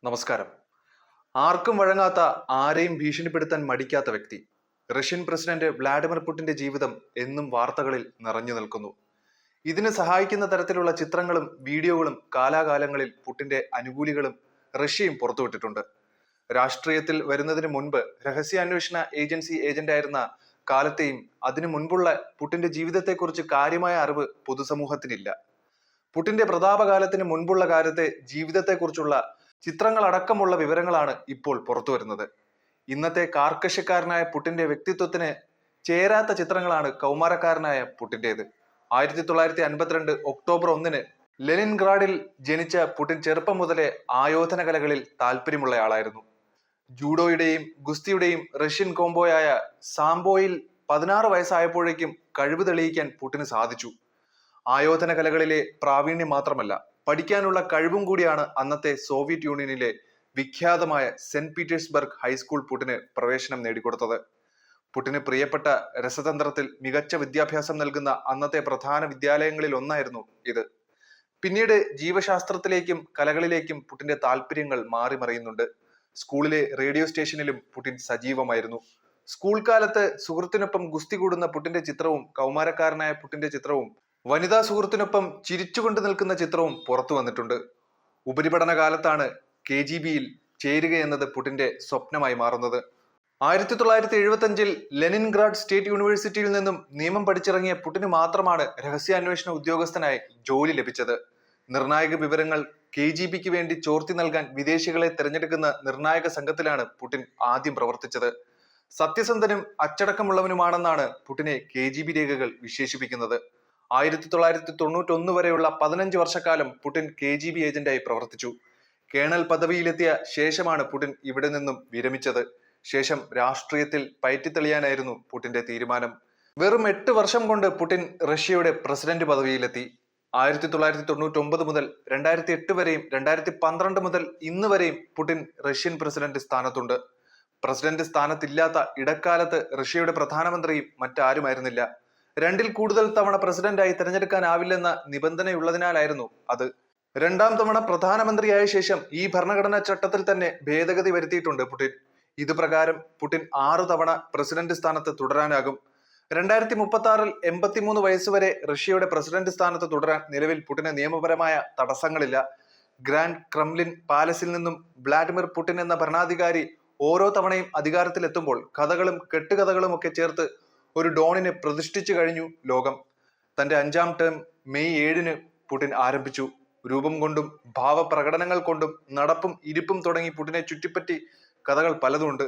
നമസ്കാരം. ആർക്കും വഴങ്ങാത്ത, ആരെയും ഭീഷണിപ്പെടുത്താൻ മടിക്കാത്ത വ്യക്തി. റഷ്യൻ പ്രസിഡന്റ് വ്ളാഡിമിർ പുടിന്റെ ജീവിതം എന്നും വാർത്തകളിൽ നിറഞ്ഞു നിൽക്കുന്നു. ഇതിന് സഹായിക്കുന്ന തരത്തിലുള്ള ചിത്രങ്ങളും വീഡിയോകളും കാലാകാലങ്ങളിൽ പുടിന്റെ അനുകൂലികളും റഷ്യയും പുറത്തുവിട്ടിട്ടുണ്ട്. രാഷ്ട്രീയത്തിൽ വരുന്നതിന് മുൻപ് രഹസ്യാന്വേഷണ ഏജൻസി ഏജന്റായിരുന്ന കാലത്തെയും അതിനു മുൻപുള്ള പുടിന്റെ ജീവിതത്തെക്കുറിച്ച് കാര്യമായ അറിവ് പൊതുസമൂഹത്തിനില്ല. പുടിന്റെ പ്രതാപകാലത്തിന് മുൻപുള്ള കാലത്തെ ജീവിതത്തെക്കുറിച്ചുള്ള ചിത്രങ്ങൾ അടക്കമുള്ള വിവരങ്ങളാണ് ഇപ്പോൾ പുറത്തു വരുന്നത്. ഇന്നത്തെ കാർക്കശ്യക്കാരനായ പുടിന്റെ വ്യക്തിത്വത്തിന് ചേരാത്ത ചിത്രങ്ങളാണ് കൗമാരക്കാരനായ പുടിന്റേത്. 1952 ഒക്ടോബർ 1 ലെനിൻഗ്രാഡിൽ ജനിച്ച പുടിൻ ചെറുപ്പം മുതലേ ആയോധന കലകളിൽ താല്പര്യമുള്ളയാളായിരുന്നു. ജൂഡോയുടെയും ഗുസ്തിയുടെയും റഷ്യൻ കോംബോയായ സാംബോയിൽ 16 വയസ്സായപ്പോഴേക്കും കഴിവ് തെളിയിക്കാൻ പുടിന് സാധിച്ചു. ആയോധന കലകളിലെ പ്രാവീണ്യം മാത്രമല്ല, പഠിക്കാനുള്ള കഴിവും കൂടിയാണ് അന്നത്തെ സോവിയറ്റ് യൂണിയനിലെ വിഖ്യാതമായ സെന്റ് പീറ്റേഴ്സ്ബർഗ് ഹൈസ്കൂൾ പുടിന് പ്രവേശനം നേടിക്കൊടുത്തത്. പുടിന് പ്രിയപ്പെട്ട രസതന്ത്രത്തിൽ മികച്ച വിദ്യാഭ്യാസം നൽകുന്ന അന്നത്തെ പ്രധാന വിദ്യാലയങ്ങളിൽ ഒന്നായിരുന്നു ഇത്. പിന്നീട് ജീവശാസ്ത്രത്തിലേക്കും കലകളിലേക്കും പുടിന്റെ താല്പര്യങ്ങൾ മാറി മറിയുന്നുണ്ട്. സ്കൂളിലെ റേഡിയോ സ്റ്റേഷനിലും പുടിൻ സജീവമായിരുന്നു. സ്കൂൾ കാലത്ത് സുഹൃത്തിനൊപ്പം ഗുസ്തി കൂടുന്ന പുടിന്റെ ചിത്രവും കൗമാരക്കാരനായ പുടിന്റെ ചിത്രവും വനിതാ സുഹൃത്തിനൊപ്പം ചിരിച്ചുകൊണ്ട് നിൽക്കുന്ന ചിത്രവും പുറത്തു വന്നിട്ടുണ്ട്. ഉപരിപഠന കാലത്താണ് KGBയിൽ ചേരുക എന്നത് പുടിന്റെ സ്വപ്നമായി മാറുന്നത്. 1975 ലെനിൻഗ്രാഡ് സ്റ്റേറ്റ് യൂണിവേഴ്സിറ്റിയിൽ നിന്നും നിയമം പഠിച്ചിറങ്ങിയ പുടിന് മാത്രമാണ് രഹസ്യാന്വേഷണ ഉദ്യോഗസ്ഥനായി ജോലി ലഭിച്ചത്. നിർണായക വിവരങ്ങൾ KGBക്ക് വേണ്ടി ചോർത്തി നൽകാൻ വിദേശികളെ തിരഞ്ഞെടുക്കുന്ന നിർണായക സംഘത്തിലാണ് പുടിൻ ആദ്യം പ്രവർത്തിച്ചത്. സത്യസന്ധനും അച്ചടക്കമുള്ളവനുമാണെന്നാണ് പുടിനെ KGB രേഖകൾ വിശേഷിപ്പിക്കുന്നത്. 1991 വരെയുള്ള 15 വർഷക്കാലം പുടിൻ KGB ഏജന്റായി പ്രവർത്തിച്ചു. കേണൽ പദവിയിലെത്തിയ ശേഷമാണ് പുടിൻ ഇവിടെ നിന്നും വിരമിച്ചത്. ശേഷം രാഷ്ട്രീയത്തിൽ പയറ്റിത്തെളിയാനായിരുന്നു പുടിന്റെ തീരുമാനം. വെറും 8 വർഷം കൊണ്ട് പുടിൻ റഷ്യയുടെ പ്രസിഡന്റ് പദവിയിലെത്തി. 1999 മുതൽ 2008 വരെയും 2012 മുതൽ ഇന്ന് വരെയും പുടിൻ റഷ്യൻ പ്രസിഡന്റ് സ്ഥാനത്തുണ്ട്. പ്രസിഡന്റ് സ്ഥാനത്തില്ലാത്ത ഇടക്കാലത്ത് റഷ്യയുടെ പ്രധാനമന്ത്രിയും മറ്റാരുമായിരുന്നില്ല. 2-ൽ കൂടുതൽ തവണ പ്രസിഡന്റായി തിരഞ്ഞെടുക്കാനാവില്ലെന്ന നിബന്ധനയുള്ളതിനാലായിരുന്നു അത്. 2-ാം തവണ പ്രധാനമന്ത്രിയായ ശേഷം ഈ ഭരണഘടനാ ചട്ടത്തിൽ തന്നെ ഭേദഗതി വരുത്തിയിട്ടുണ്ട് പുടിൻ. ഇത് പ്രകാരം പുടിൻ 6 തവണ പ്രസിഡന്റ് സ്ഥാനത്ത് തുടരാനാകും. 2036 83 വയസ്സുവരെ റഷ്യയുടെ പ്രസിഡന്റ് സ്ഥാനത്ത് തുടരാൻ നിലവിൽ പുടിന് നിയമപരമായ തടസ്സങ്ങളില്ല. ഗ്രാൻഡ് ക്രെംലിൻ പാലസിൽ നിന്നും വ്ളാഡിമിർ പുടിൻ എന്ന ഭരണാധികാരി ഓരോ തവണയും അധികാരത്തിലെത്തുമ്പോൾ കഥകളും കെട്ടുകഥകളും ഒക്കെ ചേർത്ത് ഒരു ഡോണിനെ പ്രതിഷ്ഠിച്ചു കഴിഞ്ഞു ലോകം. തന്റെ 5-ാം ടേം മെയ് 7 പുടിൻ ആരംഭിച്ചു. രൂപം കൊണ്ടും ഭാവപ്രകടനങ്ങൾ കൊണ്ടും നടപ്പും ഇരിപ്പും തുടങ്ങി പുടിനെ ചുറ്റിപ്പറ്റി കഥകൾ പലതുണ്ട്.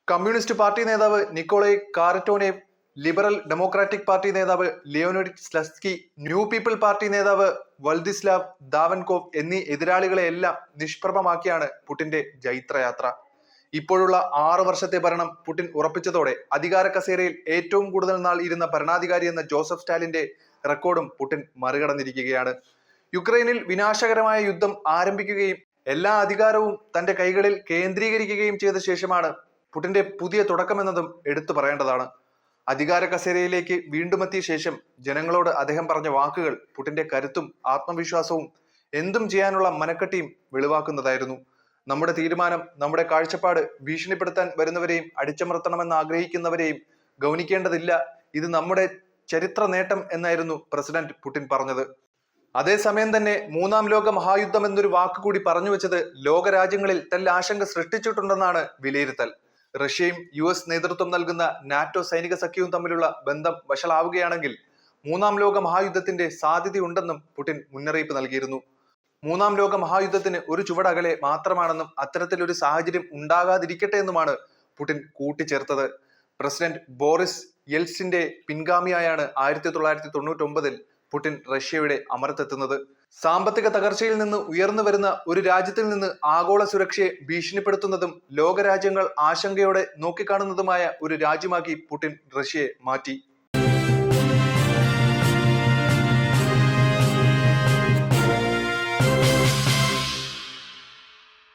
കമ്മ്യൂണിസ്റ്റ് പാർട്ടി നേതാവ് നിക്കോളായ് കാരറ്റോനേവ്, ലിബറൽ ഡെമോക്രാറ്റിക് പാർട്ടി നേതാവ് ലിയോണിഡ് സ്ലസ്കി, ന്യൂ പീപ്പിൾ പാർട്ടി നേതാവ് വൾദിസ്ലാവ് ദാവൻകോവ് എന്നീ എതിരാളികളെയെല്ലാം നിഷ്പ്രഭമാക്കിയാണ് പുടിന്റെ ജൈത്രയാത്ര. ഇപ്പോഴുള്ള 6 വർഷത്തെ ഭരണം പുടിൻ ഉറപ്പിച്ചതോടെ അധികാര കസേരയിൽ ഏറ്റവും കൂടുതൽ നാൾ ഇരുന്ന ഭരണാധികാരി എന്ന ജോസഫ് സ്റ്റാലിന്റെ റെക്കോർഡും പുടിൻ മറികടന്നിരിക്കുകയാണ്. യുക്രൈനിൽ വിനാശകരമായ യുദ്ധം ആരംഭിക്കുകയും എല്ലാ അധികാരവും തന്റെ കൈകളിൽ കേന്ദ്രീകരിക്കുകയും ചെയ്ത ശേഷമാണ് പുടിന്റെ പുതിയ തുടക്കമെന്നതും എടുത്തു പറയേണ്ടതാണ്. അധികാര കസേരയിലേക്ക് വീണ്ടും എത്തിയ ശേഷം ജനങ്ങളോട് അദ്ദേഹം പറഞ്ഞ വാക്കുകൾ പുടിന്റെ കരുത്തും ആത്മവിശ്വാസവും എന്തും ചെയ്യാനുള്ള മനക്കെട്ടിയും വെളിവാക്കുന്നതായിരുന്നു. നമ്മുടെ തീരുമാനം, നമ്മുടെ കാഴ്ചപ്പാട് ഭീഷണിപ്പെടുത്താൻ വരുന്നവരെയും അടിച്ചമർത്തണമെന്ന് ആഗ്രഹിക്കുന്നവരെയും ഗൗനിക്കേണ്ടതില്ല. ഇത് നമ്മുടെ ചരിത്ര നേട്ടം എന്നായിരുന്നു പ്രസിഡന്റ് പുടിൻ പറഞ്ഞത്. അതേസമയം തന്നെ 3-ാം ലോക മഹായുദ്ധം എന്നൊരു വാക്ക് കൂടി പറഞ്ഞു വെച്ചത് ലോകരാജ്യങ്ങളിൽ തന്റെ ആശങ്ക സൃഷ്ടിച്ചിട്ടുണ്ടെന്നാണ് വിലയിരുത്തൽ. റഷ്യയും US നേതൃത്വം നൽകുന്ന നാറ്റോ സൈനിക സഖ്യവും തമ്മിലുള്ള ബന്ധം വഷളാവുകയാണെങ്കിൽ 3-ാം ലോക മഹായുദ്ധത്തിന്റെ സാധ്യതയുണ്ടെന്നും പുടിൻ മുന്നറിയിപ്പ് നൽകിയിരുന്നു. 3-ാം ലോക മഹായുദ്ധത്തിന് ഒരു ചുവടകലെ മാത്രമാണെന്നും അത്തരത്തിലൊരു സാഹചര്യം ഉണ്ടാകാതിരിക്കട്ടെ എന്നുമാണ് പുടിൻ കൂട്ടിച്ചേർത്തത്. പ്രസിഡന്റ് ബോറിസ് യെൽസിന്റെ പിൻഗാമിയായാണ് 1999 പുടിൻ റഷ്യയുടെ അമരത്തെത്തുന്നത്. സാമ്പത്തിക തകർച്ചയിൽ നിന്ന് ഉയർന്നു വരുന്ന ഒരു രാജ്യത്തിൽ നിന്ന് ആഗോള സുരക്ഷയെ ഭീഷണിപ്പെടുത്തുന്നതും ലോകരാജ്യങ്ങൾ ആശങ്കയോടെ നോക്കിക്കാണുന്നതുമായ ഒരു രാജ്യമാക്കി പുടിൻ റഷ്യയെ മാറ്റി.